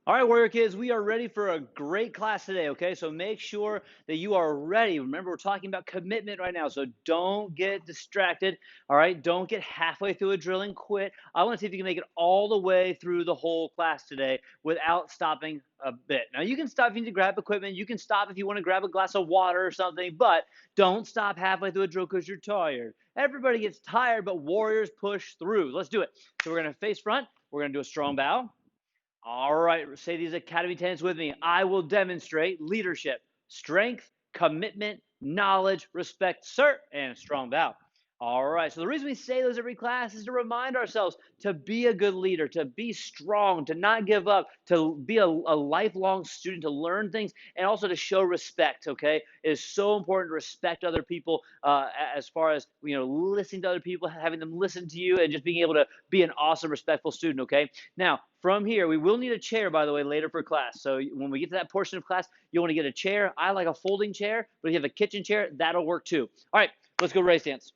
All right, Warrior Kids, we are ready for a great class today, okay? So make sure that you are ready. Remember, we're talking about commitment right now, so don't get distracted, all right? Don't get halfway through a drill and quit. I want to see if you can make it all the way through the whole class today without stopping a bit. Now, you can stop if you need to grab equipment. You can stop if you want to grab a glass of water or something, but don't stop halfway through a drill because you're tired. Everybody gets tired, but Warriors push through. Let's do it. So we're going to face front. We're going to do a strong bow. All right, say these Academy tenets with me. I will demonstrate leadership, strength, commitment, knowledge, respect, sir, and a strong bow. All right, so the reason we say those every class is to remind ourselves to be a good leader, to be strong, to not give up, to be a lifelong student, to learn things, and also to show respect, okay? It is so important to respect other people as far as, listening to other people, having them listen to you, and just being able to be an awesome, respectful student, okay? Now, from here, we will need a chair, by the way, later for class. So when we get to that portion of class, you'll want to get a chair. I like a folding chair, but if you have a kitchen chair, that'll work too. All right, let's go race dance.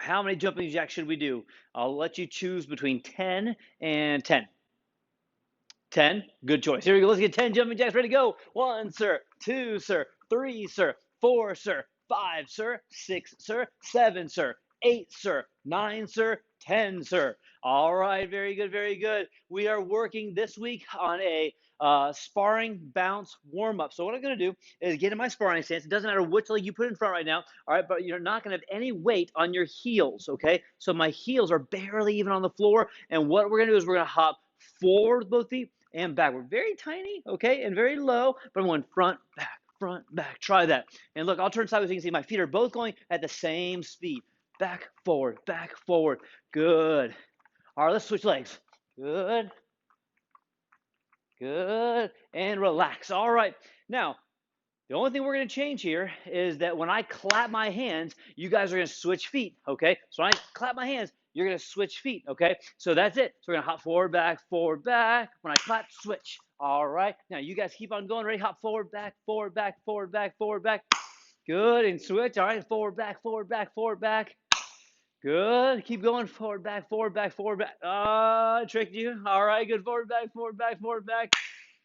How many jumping jacks should we do? I'll let you choose between 10 and 10. 10, good choice. Here we go. Let's get 10 jumping jacks ready to go. 1, sir. 2, sir. 3, sir. 4, sir. 5, sir. 6, sir. 7, sir. 8, sir. 9, sir. 10, sir. All right, very good, very good. We are working this week on a sparring bounce warm up. So what I'm going to do is get in my sparring stance. It doesn't matter which leg you put in front right now, all right, but you're not going to have any weight on your heels, okay? So my heels are barely even on the floor, and what we're going to do is we're going to hop forward with both feet and backward. Very tiny, okay, and very low, but I'm going front, back, front, back. Try that. And look, I'll turn sideways so you can see my feet are both going at the same speed. Back, forward, back, forward. Good. All right, let's switch legs. Good. Good. And relax. All right. Now, the only thing we're going to change here is that when I clap my hands, you guys are going to switch feet, okay? So when I clap my hands, you're going to switch feet, okay? So that's it. So we're going to hop forward, back, forward, back. When I clap, switch. All right. Now, you guys keep on going. Ready? Hop forward, back, forward, back, forward, back, forward, back. Good. And switch. All right. Forward, back, forward, back, forward, back. Good. Keep going. Forward, back, forward, back, forward, back. I tricked you. All right. Good. Forward, back, forward, back, forward, back.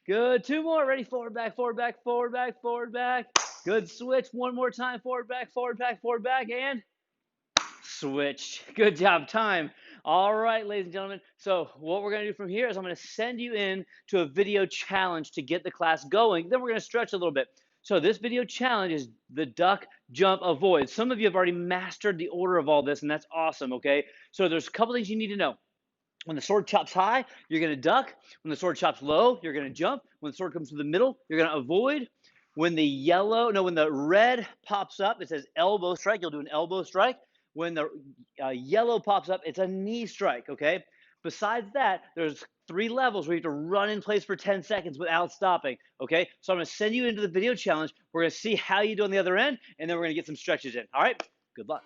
Good. Two more. Ready? Forward, back, forward, back, forward, back, forward, back. Good. Switch. One more time. Forward, back, forward, back, forward, back, and switch. Good job. Time. All right, ladies and gentlemen. So what we're going to do from here is I'm going to send you in to a video challenge to get the class going. Then we're going to stretch a little bit. So this video challenge is the duck, jump, avoid. Some of you have already mastered the order of all this, and that's awesome, okay? So there's a couple things you need to know. When the sword chops high, you're going to duck. When the sword chops low, you're going to jump. When the sword comes to the middle, you're going to avoid. When the red pops up, it says elbow strike. You'll do an elbow strike. When the yellow pops up, it's a knee strike, okay? Besides that, there's 3 levels where you have to run in place for 10 seconds without stopping, okay? So I'm going to send you into the video challenge. We're going to see how you do on the other end, and then we're going to get some stretches in, all right? Good luck.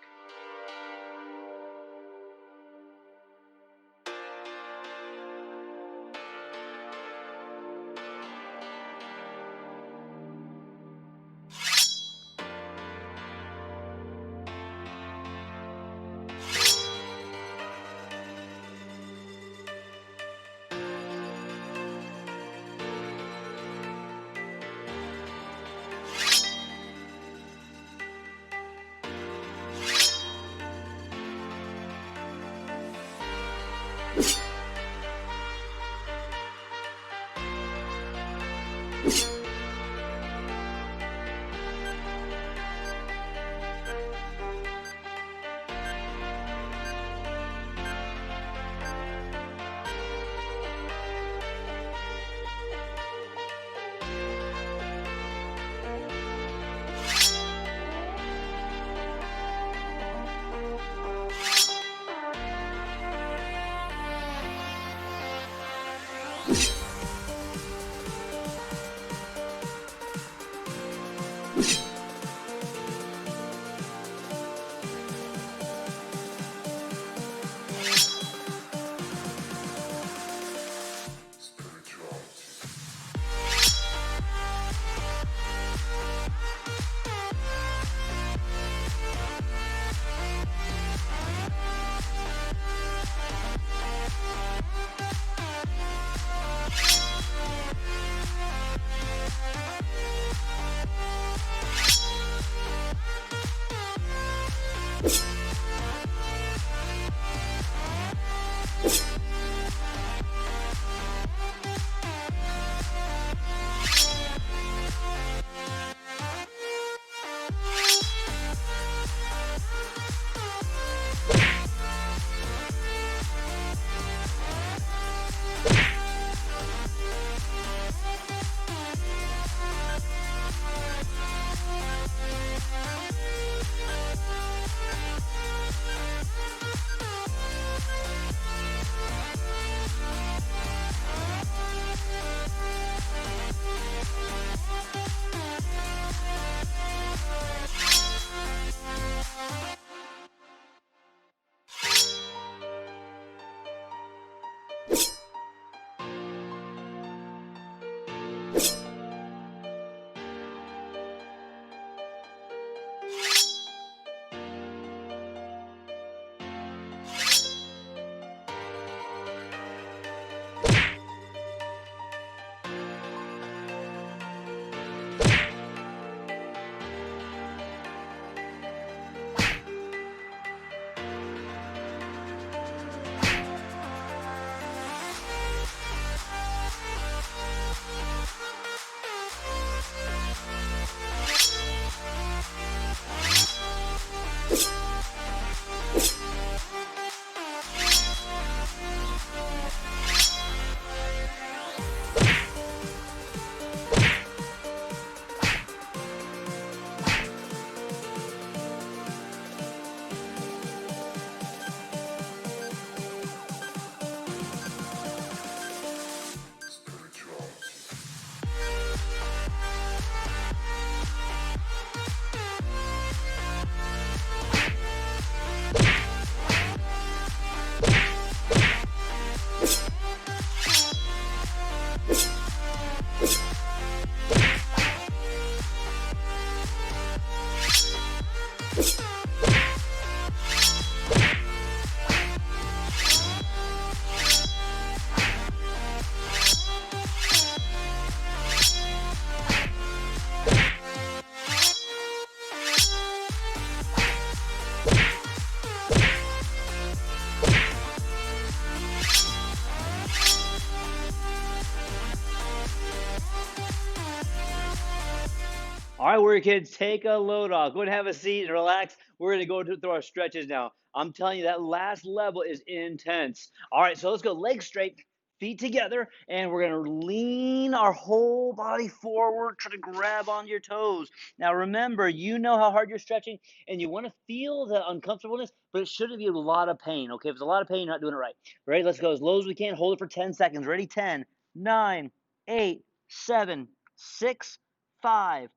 All right, warrior kids, take a load off. Go and have a seat and relax. We're going to go through our stretches now. I'm telling you, that last level is intense. All right, so let's go legs straight, feet together, and we're going to lean our whole body forward, try to grab on your toes. Now, remember, you know how hard you're stretching, and you want to feel the uncomfortableness, but it shouldn't be a lot of pain, okay? If it's a lot of pain, you're not doing it right. Ready? Let's go as low as we can. Hold it for 10 seconds. Ready? 10, 9, 8, 7, 6, 5,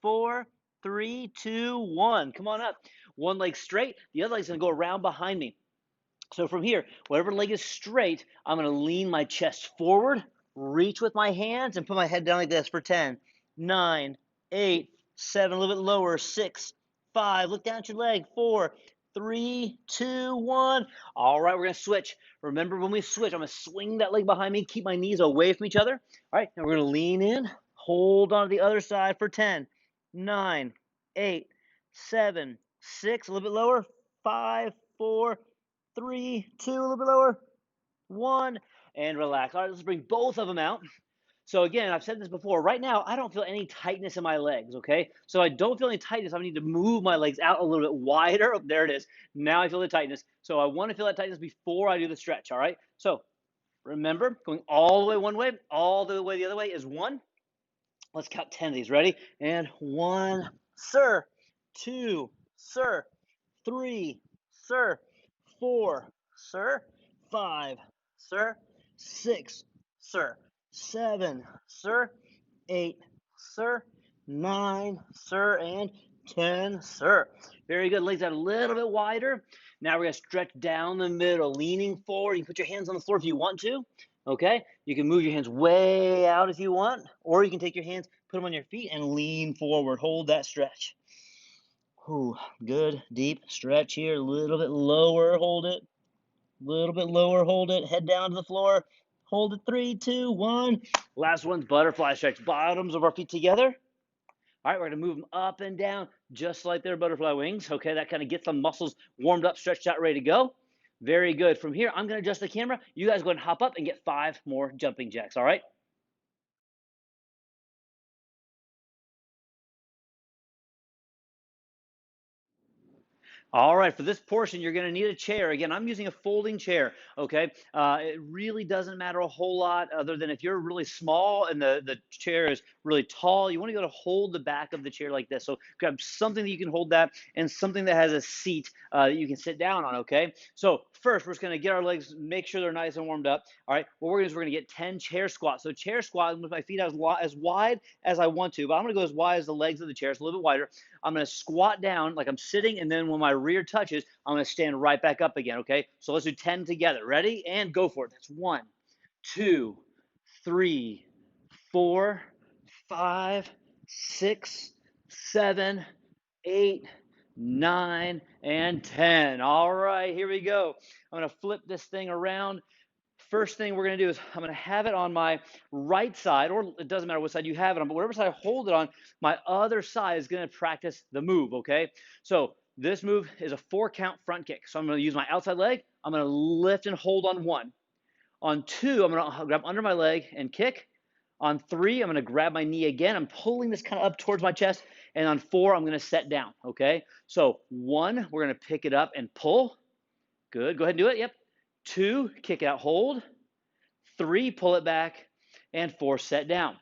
4, 3, 2, 1. Come on up. One leg straight. The other leg's going to go around behind me. So from here, whatever leg is straight, I'm going to lean my chest forward, reach with my hands, and put my head down like this for 10, 9, 8, 7, a little bit lower, 6, 5. Look down at your leg. 4, 3, 2, 1. All right, we're going to switch. Remember, when we switch, I'm going to swing that leg behind me, keep my knees away from each other. All right, now we're going to lean in, hold on to the other side for 10, 9, 8, 7, 6, a little bit lower, 5, 4, 3, 2, a little bit lower, 1, and relax. All right, let's bring both of them out. So again, I've said this before. Right now, I don't feel any tightness in my legs, okay? So I don't feel any tightness. I need to move my legs out a little bit wider. Oh, there it is. Now I feel the tightness. So I want to feel that tightness before I do the stretch, all right? So remember, going all the way one way, all the way the other way is 1. Let's count 10 of these. Ready? And 1, sir. 2, sir. 3, sir. 4, sir. 5, sir. 6, sir. 7, sir. 8, sir. 9, sir. And 10, sir. Very good. Legs out a little bit wider. Now we're going to stretch down the middle, leaning forward. You can put your hands on the floor if you want to. Okay? You can move your hands way out if you want, or you can take your hands, put them on your feet, and lean forward. Hold that stretch. Ooh, good, deep stretch here. A little bit lower, hold it. A little bit lower, hold it. Head down to the floor. Hold it. 3, 2, 1. Last one's butterfly stretch. Bottoms of our feet together. All right, we're going to move them up and down just like their butterfly wings. Okay, that kind of gets the muscles warmed up, stretched out, ready to go. Very good. From here, I'm going to adjust the camera. You guys go ahead and hop up and get 5 more jumping jacks, all right? All right, for this portion, you're going to need a chair. Again, I'm using a folding chair, okay? It really doesn't matter a whole lot other than if you're really small and the chair is really tall, you want to be able to hold the back of the chair like this. So grab something that you can hold that and something that has a seat that you can sit down on, okay? So first, we're just going to get our legs, make sure they're nice and warmed up. All right, what we're going to do is we're going to get 10 chair squats. So chair squat with my feet as wide as I want to, but I'm going to go as wide as the legs of the chair, so a little bit wider. I'm going to squat down like I'm sitting, and then when my rear touches, I'm going to stand right back up again, okay? So let's do 10 together. Ready? And go for it. That's 1, 2, 3, 4, 5, 6, 7, 8, 9, and 10. All right, here we go. I'm going to flip this thing around. First thing we're going to do is I'm going to have it on my right side, or it doesn't matter what side you have it on, but whatever side I hold it on, my other side is going to practice the move, okay? So this move is a 4-count front kick. So I'm going to use my outside leg. I'm going to lift and hold on 1. On 2, I'm going to grab under my leg and kick. On 3, I'm going to grab my knee again. I'm pulling this kind of up towards my chest. And on 4, I'm going to set down, okay? So 1, we're going to pick it up and pull. Good. Go ahead and do it. Yep. 2, kick it out, hold. 3, pull it back. And 4, set down.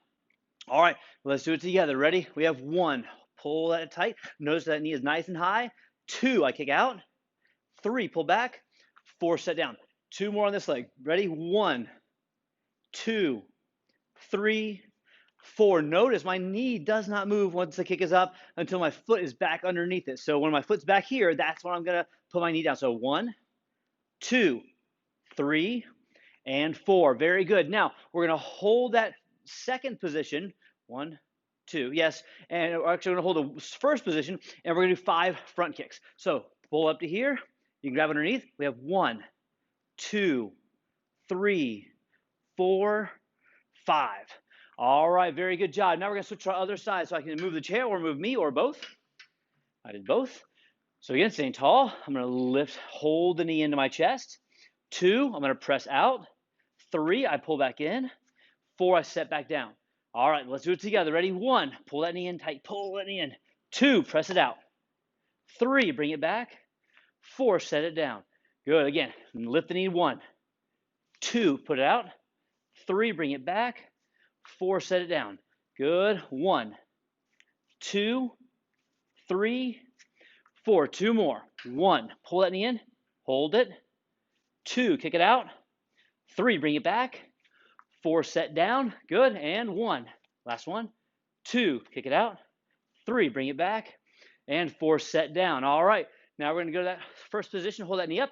All right, let's do it together. Ready? We have 1, pull that tight. Notice that knee is nice and high. 2, I kick out. 3, pull back. 4, set down. 2 more on this leg. Ready? 1, 2, 3, 4. Notice my knee does not move once the kick is up until my foot is back underneath it. So when my foot's back here, that's when I'm going to put my knee down. So 1, 2, 3, and 4. Very good. Now we're going to hold that second position. 1, 2, yes. And we're actually going to hold the first position, and we're going to do 5 front kicks. So pull up to here. You can grab underneath. We have 1, 2, 3, 4, 5. All right, very good job. Now we're going to switch to our other side, so I can move the chair or move me or both. I did both. So again, staying tall. I'm going to lift, hold the knee into my chest. 2, I'm going to press out. 3, I pull back in. 4, I set back down. All right, let's do it together. Ready? 1, pull that knee in tight. Pull that knee in. 2, press it out. 3, bring it back. 4, set it down. Good. Again, lift the knee. 1, 2, put it out. 3, bring it back. 4, set it down. Good. 1, 2, 3, 4. 2 more. 1, pull that knee in. Hold it. 2, kick it out. 3, bring it back. 4, set down. Good. And 1. Last one. 2, kick it out. 3, bring it back. And 4, set down. All right. Now we're going to go to that first position. Hold that knee up.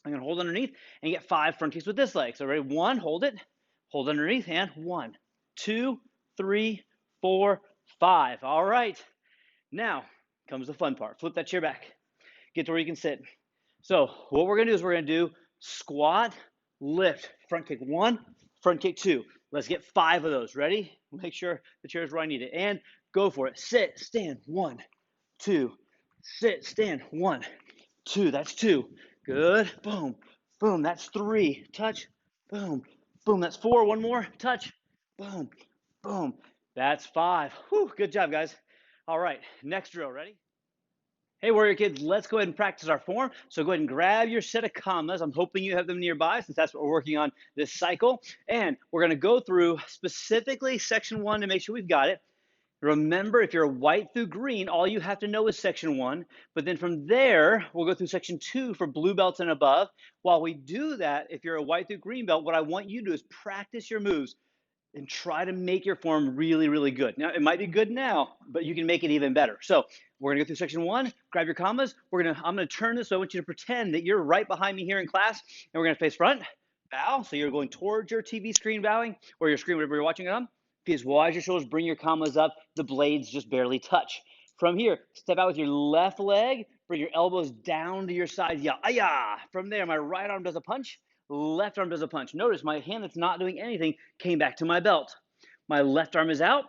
I'm going to hold underneath and get 5 front kicks with this leg. So ready? 1, hold it. Hold underneath. And 1, 2, 3, 4, 5. All right. Now comes the fun part. Flip that chair back. Get to where you can sit. So what we're going to do is we're going to do squat, lift, front kick 1, front kick 2. Let's get 5 of those. Ready? Make sure the chair is where I need it. And go for it. Sit, stand, 1, 2. Sit, stand, 1, 2. That's 2. Good. Boom, boom. That's 3. Touch. Boom, boom. That's 4. One more. Touch. Boom, boom. That's 5. Whew, good job, guys. All right, next drill. Ready? Hey, Warrior Kids, let's go ahead and practice our form. So go ahead and grab your set of commas. I'm hoping you have them nearby since that's what we're working on this cycle. And we're going to go through specifically section 1 to make sure we've got it. Remember, if you're white through green, all you have to know is section 1. But then from there, we'll go through section 2 for blue belts and above. While we do that, if you're a white through green belt, what I want you to do is practice your moves and try to make your form really, really good. Now, it might be good now, but you can make it even better. So we're going to go through section 1, grab your commas. I'm going to turn this, so I want you to pretend that you're right behind me here in class, and we're going to face front, bow. So you're going towards your TV screen bowing, or your screen, whatever you're watching it on. Be as wide as your shoulders, bring your commas up. The blades just barely touch. From here, step out with your left leg, bring your elbows down to your sides. Yeah. From there, my right arm does a punch. Left arm does a punch. Notice my hand that's not doing anything came back to my belt. My left arm is out.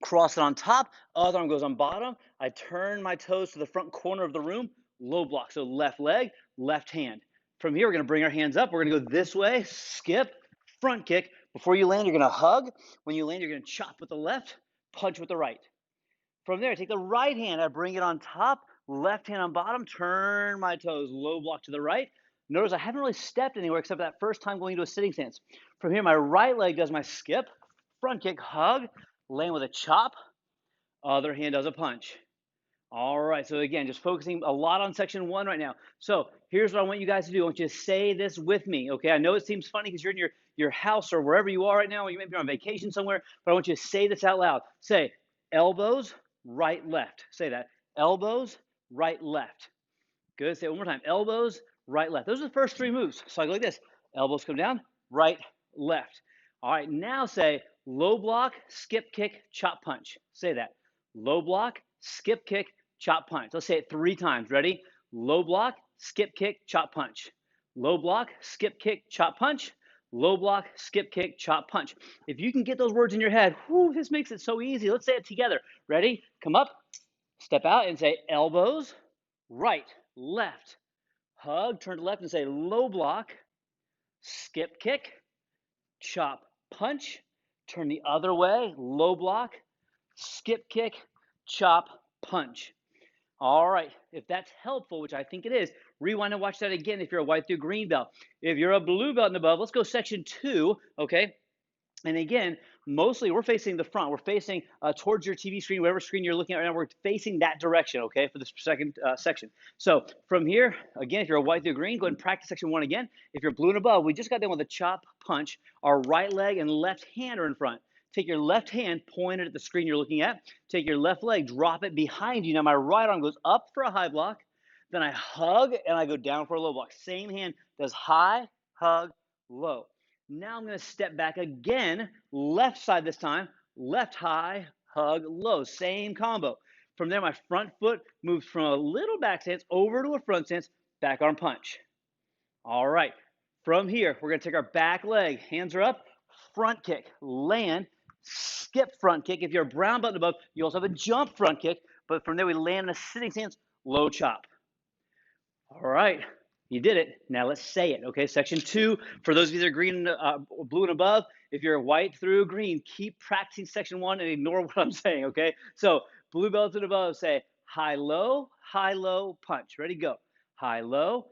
Cross it on top. Other arm goes on bottom. I turn my toes to the front corner of the room. Low block. So left leg, left hand. From here, we're going to bring our hands up. We're going to go this way. Skip. Front kick. Before you land, you're going to hug. When you land, you're going to chop with the left. Punch with the right. From there, take the right hand. I bring it on top. Left hand on bottom. Turn my toes. Low block to the right. Notice I haven't really stepped anywhere except that first time going into a sitting stance. From here, my right leg does my skip, front kick, hug, land with a chop, other hand does a punch. All right, so again, just focusing a lot on section 1 right now. So here's what I want you guys to do. I want you to say this with me, okay? I know it seems funny because you're in your house or wherever you are right now, or you may be on vacation somewhere, but I want you to say this out loud. Say, elbows, right, left. Say that. Elbows, right, left. Good. Say it one more time. Elbows, right, left. Those are the first 3 moves. So I go like this. Elbows come down, right, left. All right, now say low block, skip kick, chop punch. Say that. Low block, skip kick, chop punch. Let's say it 3 times. Ready? Low block, skip kick, chop punch. Low block, skip kick, chop punch. Low block, skip kick, chop punch. If you can get those words in your head, whew, this makes it so easy. Let's say it together. Ready? Come up, step out and say elbows, right, left. Hug, turn to left and say low block, skip kick, chop punch. Turn the other way, low block, skip kick, chop punch. All right, if that's helpful, which I think it is, rewind and watch that again if you're a white through green belt. If you're a blue belt and above, let's go section 2, okay? And again, mostly we're facing the front. We're facing towards your TV screen, whatever screen you're looking at right now, we're facing that direction, okay, for this second section. So from here, again, if you're a white through green, go ahead and practice section 1 again. If you're blue and above, we just got done with a chop punch. Our right leg and left hand are in front. Take your left hand, point it at the screen you're looking at. Take your left leg, drop it behind you. Now my right arm goes up for a high block. Then I hug and I go down for a low block. Same hand does high, hug, low. Now I'm going to step back again, left side this time, left high, hug, low. Same combo. From there, my front foot moves from a little back stance over to a front stance, back arm punch. All right. From here, we're going to take our back leg. Hands are up, front kick, land, skip front kick. If you're a brown belt above, you also have a jump front kick. But from there, we land in a sitting stance, low chop. All right. You did it. Now let's say it, okay? Section 2, for those of you that are green, blue and above, if you're white through green, keep practicing section 1 and ignore what I'm saying, okay? So blue belt and above, say high, low, punch. Ready, go. High, low,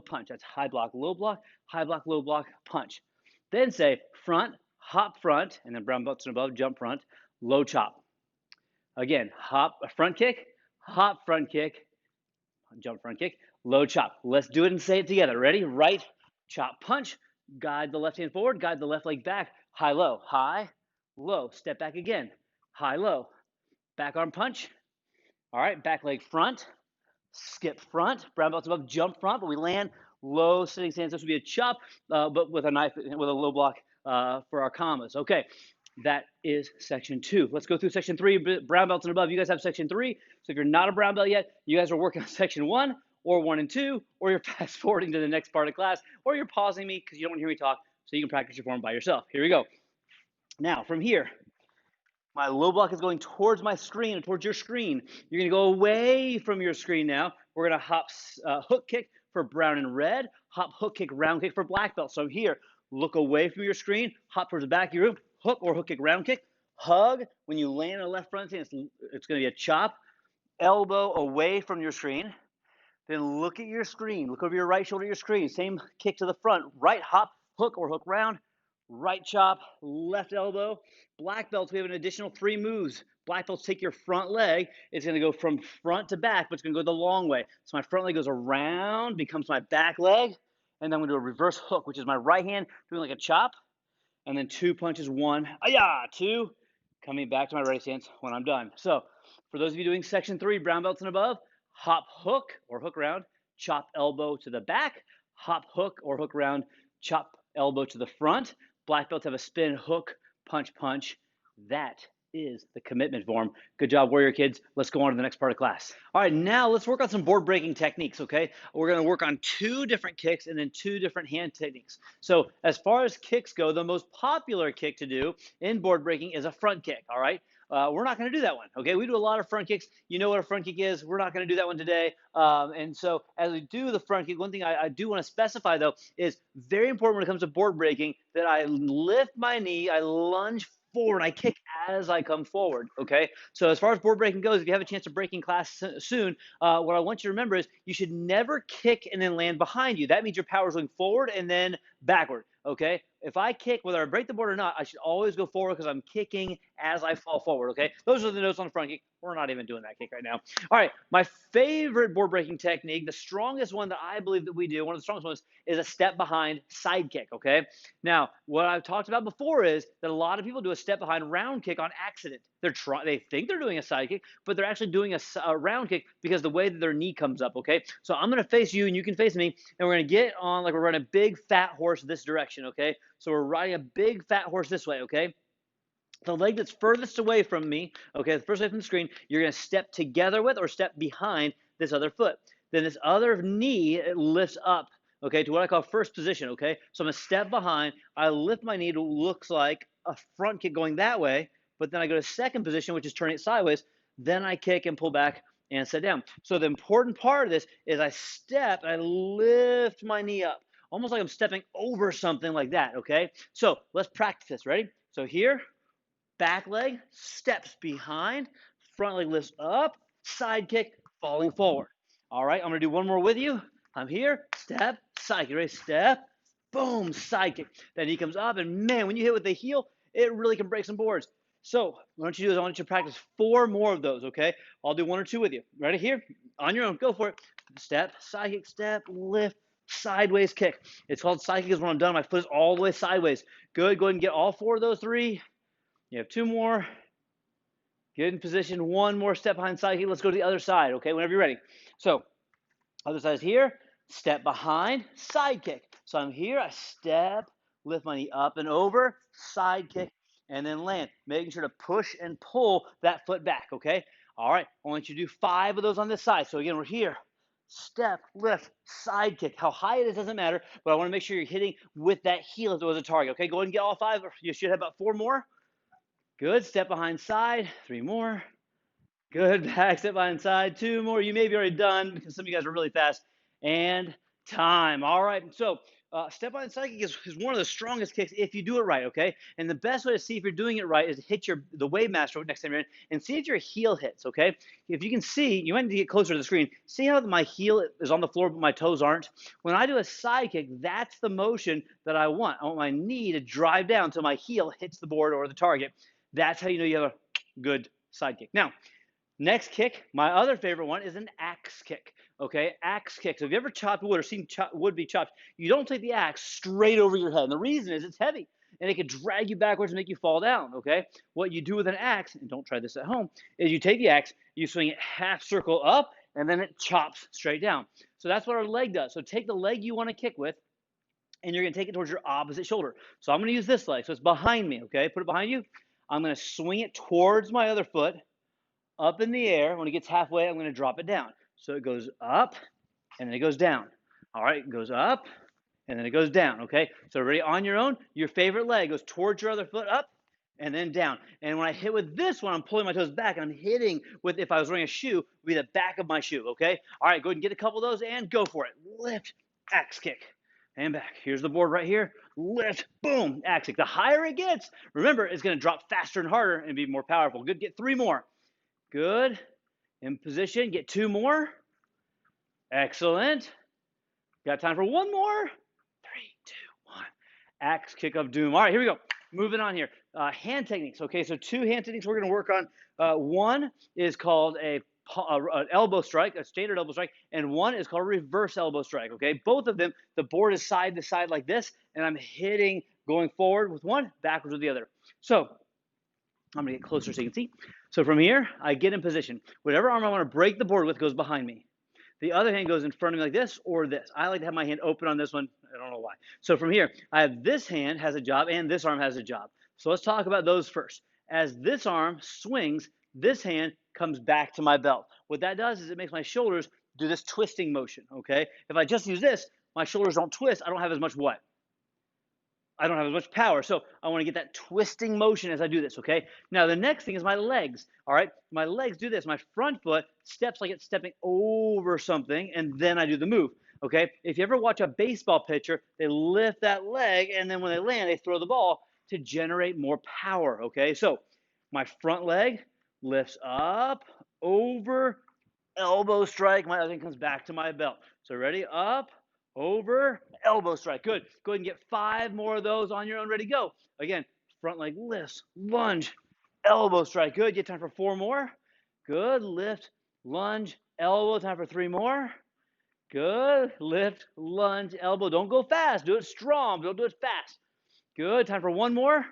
punch. That's high block, low block, punch. Then say front, hop front, and then brown belts and above, jump front, low chop. Again, hop, front kick, hop front kick, jump front kick, low chop. Let's do it and say it together. Ready? Right, chop, punch. Guide the left hand forward, guide the left leg back. High, low. Step back again. High, low. Back arm punch. All right, back leg front. Skip front. Brown belts above, jump front, but we land low sitting stance. This would be a chop, but with a knife, with a low block for our commas. Okay, that is section 2. Let's go through section 3, brown belts and above. You guys have section 3. So if you're not a brown belt yet, you guys are working on section 1 or 1 and 2, or you're fast forwarding to the next part of class, or you're pausing me because you don't want to hear me talk so you can practice your form by yourself. Here we go. Now, from here, my low block is going towards my screen, towards your screen. You're going to go away from your screen now. We're going to hop hook kick for brown and red, hop hook kick, round kick for black belt. So here, look away from your screen, hop towards the back of your room, hook or hook kick, round kick, hug. When you land on the left front, it's going to be a chop, elbow away from your screen. Then look at your screen. Look over your right shoulder at your screen. Same kick to the front. Right hop, hook or hook round. Right chop, left elbow. Black belts, we have an additional 3 moves. Black belts take your front leg. It's going to go from front to back, but it's going to go the long way. So my front leg goes around, becomes my back leg. And then I'm going to do a reverse hook, which is my right hand doing like a chop. And then 2 punches, 1, 2. Coming back to my ready stance when I'm done. So for those of you doing section 3, brown belts and above, hop hook or hook round, chop elbow to the back, hop hook or hook round, chop elbow to the front. Black belts have a spin, hook, punch, punch. That is the commitment form. Good job, warrior kids. Let's go on to the next part of class. All right, now let's work on some board breaking techniques, okay? We're going to work on 2 different kicks and then 2 different hand techniques. So as far as kicks go, the most popular kick to do in board breaking is a front kick, all right? We're not going to do that one, okay? We do a lot of front kicks. You know what a front kick is. We're not going to do that one today. And so as we do the front kick, one thing I do want to specify, though, is very important when it comes to board breaking that I lift my knee, I lunge forward, I kick as I come forward, okay? So as far as board breaking goes, if you have a chance to break in class soon, what I want you to remember is you should never kick and then land behind you. That means your power is going forward and then backward, okay? If I kick, whether I break the board or not, I should always go forward because I'm kicking as I fall forward, okay? Those are the notes on the front kick. We're not even doing that kick right now. All right, my favorite board breaking technique, the strongest one that I believe that we do, one of the strongest ones, is a step behind side kick, okay? Now, what I've talked about before is that a lot of people do a step behind round kick on accident. They think they're doing a side kick, but they're actually doing a round kick because the way that their knee comes up, okay? So I'm going to face you and you can face me, and we're going to get on like we're running a big fat horse this direction, okay? So we're riding a big fat horse this way, okay? The leg that's furthest away from me, okay, the first away from the screen, you're going to step together with or step behind this other foot. Then this other knee lifts up, okay, to what I call first position, okay? So I'm going to step behind. I lift my knee to looks like a front kick going that way, but then I go to second position, which is turning it sideways. Then I kick and pull back and sit down. So the important part of this is I step, I lift my knee up, almost like I'm stepping over something like that, okay? So let's practice this. Ready? So here, back leg steps behind, front leg lifts up, side kick, falling forward. All right, I'm going to do one more with you. I'm here, step, side kick, ready, step, boom, side kick. That knee comes up, and man, when you hit with the heel, it really can break some boards. So what I want you to do is I want you to practice 4 more of those, okay? I'll do 1 or 2 with you. Ready here? On your own, go for it. Step, side kick, step, lift, sideways kick. It's called side kick because when I'm done, my foot is all the way sideways. Good, go ahead and get all 4 of those 3. You have 2 more. Get in position. 1 more step behind side kick. Let's go to the other side, okay? Whenever you're ready. So, other side is here. Step behind, side kick. So I'm here. I step, lift my knee up and over, side kick, and then land. Making sure to push and pull that foot back, okay? All right. I want you to do 5 of those on this side. So again, we're here. Step, lift, side kick. How high it is doesn't matter, but I want to make sure you're hitting with that heel as a target, okay? Go ahead and get all 5. You should have about 4 more. Good. Step behind side. 3 more. Good. Back, step behind side. 2 more. You may be already done because some of you guys are really fast. And time. All right. So Step-on psychic is one of the strongest kicks if you do it right, okay? And the best way to see if you're doing it right is to hit the wave master next time you're in and see if your heel hits, okay? If you can see, you might need to get closer to the screen. See how my heel is on the floor but my toes aren't? When I do a side kick, that's the motion that I want. I want my knee to drive down until my heel hits the board or the target. That's how you know you have a good side kick. Now, next kick, my other favorite one is an axe kick. Okay, axe kick. So if you ever chopped wood or seen wood be chopped, you don't take the axe straight over your head. And the reason is it's heavy and it can drag you backwards and make you fall down. Okay, what you do with an axe, and don't try this at home, is you take the axe, you swing it half circle up, and then it chops straight down. So that's what our leg does. So take the leg you want to kick with, and you're going to take it towards your opposite shoulder. So I'm going to use this leg. So it's behind me. Okay, put it behind you. I'm going to swing it towards my other foot, up in the air. When it gets halfway, I'm going to drop it down. So it goes up, and then it goes down. All right, it goes up, and then it goes down, okay? So ready on your own, your favorite leg goes towards your other foot, up, and then down. And when I hit with this one, I'm pulling my toes back, and I'm hitting with, if I was wearing a shoe, would be the back of my shoe, okay? All right, go ahead and get a couple of those, and go for it. Lift, axe kick, and back. Here's the board right here. Lift, boom, axe kick. The higher it gets, remember, it's going to drop faster and harder and be more powerful. Good, get 3 more. Good. In position. Get 2 more. Excellent. Got time for 1 more. 3, 2, 1. Axe kick of doom. All right, here we go. Moving on here. Hand techniques. Okay, so 2 hand techniques we're going to work on. One is called an elbow strike, a standard elbow strike, and one is called a reverse elbow strike. Okay, both of them, the board is side to side like this, and I'm hitting going forward with one, backwards with the other. So I'm going to get closer so you can see. So from here, I get in position. Whatever arm I want to break the board with goes behind me. The other hand goes in front of me like this or this. I like to have my hand open on this one. I don't know why. So from here, I have this hand has a job and this arm has a job. So let's talk about those first. As this arm swings, this hand comes back to my belt. What that does is it makes my shoulders do this twisting motion, okay? If I just use this, my shoulders don't twist. I don't have as much what? I don't have as much power. So I want to get that twisting motion as I do this, okay? Now, the next thing is my legs, all right? My legs do this. My front foot steps like it's stepping over something, and then I do the move, okay? If you ever watch a baseball pitcher, they lift that leg, and then when they land, they throw the ball to generate more power, okay? So my front leg lifts up, over, elbow strike. My other hand comes back to my belt. So ready? Up, over, elbow strike. Good. Go ahead and get 5 more of those on your own. Ready, go. Again, front leg lifts, lunge, elbow strike. Good. Get time for 4 more. Good. Lift, lunge, elbow. Time for 3 more. Good. Lift, lunge, elbow. Don't go fast. Do it strong. Don't do it fast. Good. Time for 1 more.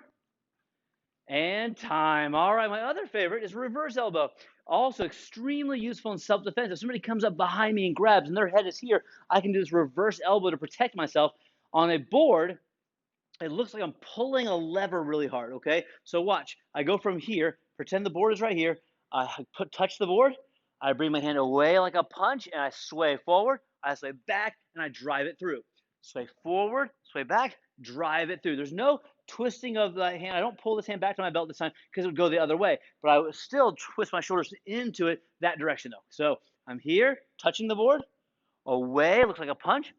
And time. All right, my other favorite is reverse elbow. Also extremely useful in self-defense. If somebody comes up behind me and grabs and their head is here, I can do this reverse elbow to protect myself. On a board, it looks like I'm pulling a lever really hard, okay? So watch. I go from here, pretend the board is right here. I touch the board. I bring my hand away like a punch, and I sway forward. I sway back, and I drive it through. Sway forward, sway back, drive it through. There's no twisting of the hand. I don't pull this hand back to my belt this time because it would go the other way, but I would still twist my shoulders into it that direction though. So I'm here, touching the board, away, looks like a punch,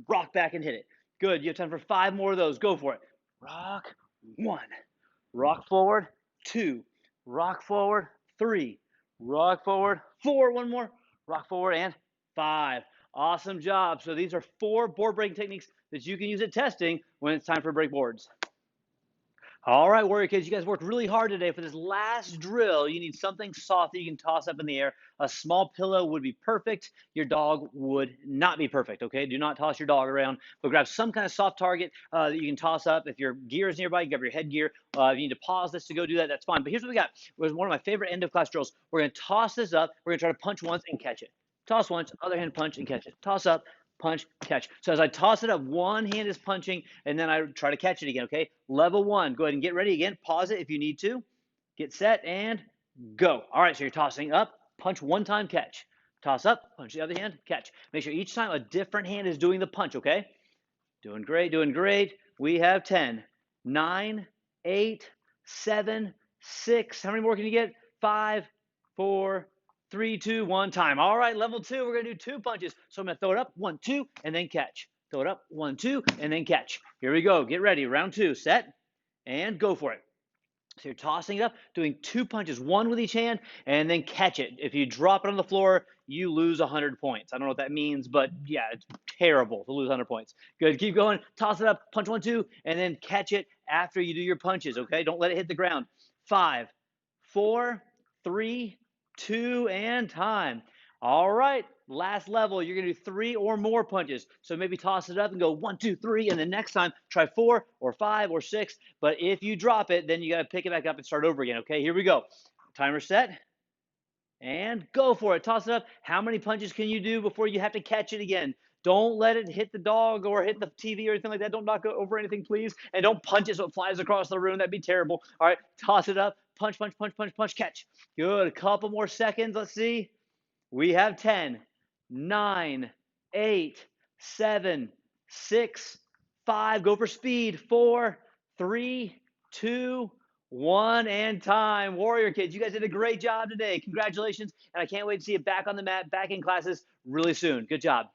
rock back and hit it. Good, you have time for 5 more of those. Go for it. Rock, 1, rock forward, 2, rock forward, 3, rock forward, 4, 1 more, rock forward, and 5. Awesome job. So these are 4 board breaking techniques that you can use at testing when it's time for break boards. All right, Warrior Kids, you guys worked really hard today. For this last drill, you need something soft that you can toss up in the air. A small pillow would be perfect. Your dog would not be perfect, okay? Do not toss your dog around, but grab some kind of soft target that you can toss up. If your gear is nearby, you grab your headgear. If you need to pause this to go do that, that's fine. But here's what we got. It was one of my favorite end-of-class drills. We're going to toss this up. We're going to try to punch once and catch it. Toss once, other hand punch and catch it. Toss up, punch, catch. So as I toss it up, one hand is punching, and then I try to catch it again, okay? Level 1. Go ahead and get ready again. Pause it if you need to. Get set, and go. All right, so you're tossing up, punch 1 time, catch. Toss up, punch the other hand, catch. Make sure each time a different hand is doing the punch, okay? Doing great, doing great. We have 10, 9, 8, 7, 6. How many more can you get? 5, 4, 3, 2, 1 time. All right, level 2, we're going to do 2 punches. So I'm going to throw it up, 1, 2, and then catch. Throw it up, 1, 2, and then catch. Here we go. Get ready. Round 2. Set and go for it. So you're tossing it up, doing 2 punches, one with each hand, and then catch it. If you drop it on the floor, you lose 100 points. I don't know what that means, but yeah, it's terrible to lose 100 points. Good. Keep going. Toss it up, punch 1, 2, and then catch it after you do your punches, okay? Don't let it hit the ground. 5, 4, 3, 2, and time. All right, last level. You're gonna do 3 or more punches. So maybe toss it up and go 1, 2, 3, and the next time try 4 or 5 or 6. But if you drop it, then you gotta pick it back up and start over again. Okay, here we go. Timer set and go for it. Toss it up. How many punches can you do before you have to catch it again? Don't let it hit the dog or hit the TV or anything like that. Don't knock over anything, please. And don't punch it so it flies across the room. That'd be terrible. All right, toss it up. Punch, punch, punch, punch, punch, catch. Good. A couple more seconds. Let's see. We have 10, 9, 8, 7, 6, 5. Go for speed. 4, 3, 2, 1, and time. Warrior kids, you guys did a great job today. Congratulations. And I can't wait to see you back on the mat, back in classes really soon. Good job.